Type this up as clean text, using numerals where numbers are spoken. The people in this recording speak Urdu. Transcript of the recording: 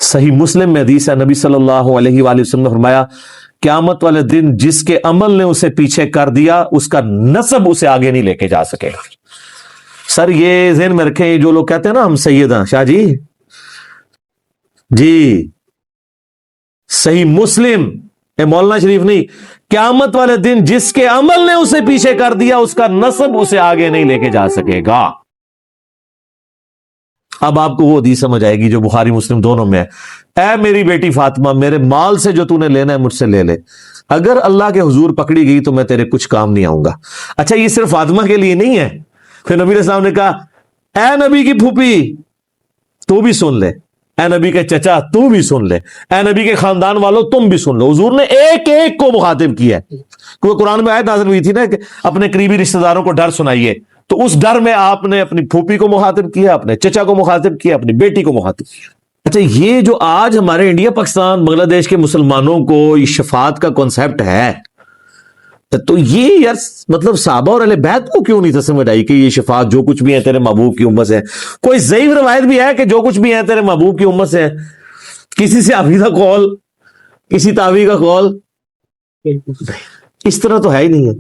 صحیح مسلم میں حدیث ہے، نبی صلی اللہ علیہ وآلہ وسلم نے فرمایا قیامت والے دن جس کے عمل نے اسے پیچھے کر دیا اس کا نسب اسے آگے نہیں لے کے جا سکے گا۔ سر یہ ذہن میں رکھیں، جو لوگ کہتے ہیں نا ہم سید ہیں، شاہ جی صحیح مسلم، اے مولانا شریف نہیں، قیامت والے دن جس کے عمل نے اسے پیچھے کر دیا اس کا نسب اسے آگے نہیں لے کے جا سکے گا۔ اب آپ کو وہ حدیث سمجھ آئے گی جو بخاری مسلم دونوں میں ہے، اے میری بیٹی فاطمہ، میرے مال سے جو تو نے لینا ہے مجھ سے لے لے، اگر اللہ کے حضور پکڑی گئی تو میں تیرے کچھ کام نہیں آؤں گا۔ اچھا یہ صرف فاطمہ کے لیے نہیں ہے، پھر نبی علیہ السلام نے کہا اے نبی کی پھوپھی تو بھی سن لے، اے نبی کے چچا تو بھی سن لے، اے نبی کے خاندان والوں تم بھی سن لو۔ حضور نے ایک ایک کو مخاطب کیا ہے، کیونکہ قرآن میں آیت نازل ہوئی تھی نا کہ اپنے قریبی رشتہ داروں کو ڈر سنائیے، تو اس ڈر میں آپ نے اپنی پھوپھی کو مخاطب کیا، اپنے چچا کو مخاطب کیا، اپنی بیٹی کو مخاطب کیا۔ اچھا یہ جو آج ہمارے انڈیا پاکستان بنگلہ دیش کے مسلمانوں کو یہ شفاعت کا کنسپٹ ہے، تو یہ یار مطلب صحابہ اور اہل بیت کو کیوں نہیں تھا سمجھ آئی کہ یہ شفاعت جو کچھ بھی ہے تیرے محبوب کی امت سے ہے؟ کوئی ضعیف روایت بھی ہے کہ جو کچھ بھی ہے تیرے محبوب کی امت سے ہے؟ کسی صحابی کا قول، کسی تابعی کا قول، اس طرح تو ہے ہی نہیں ہے۔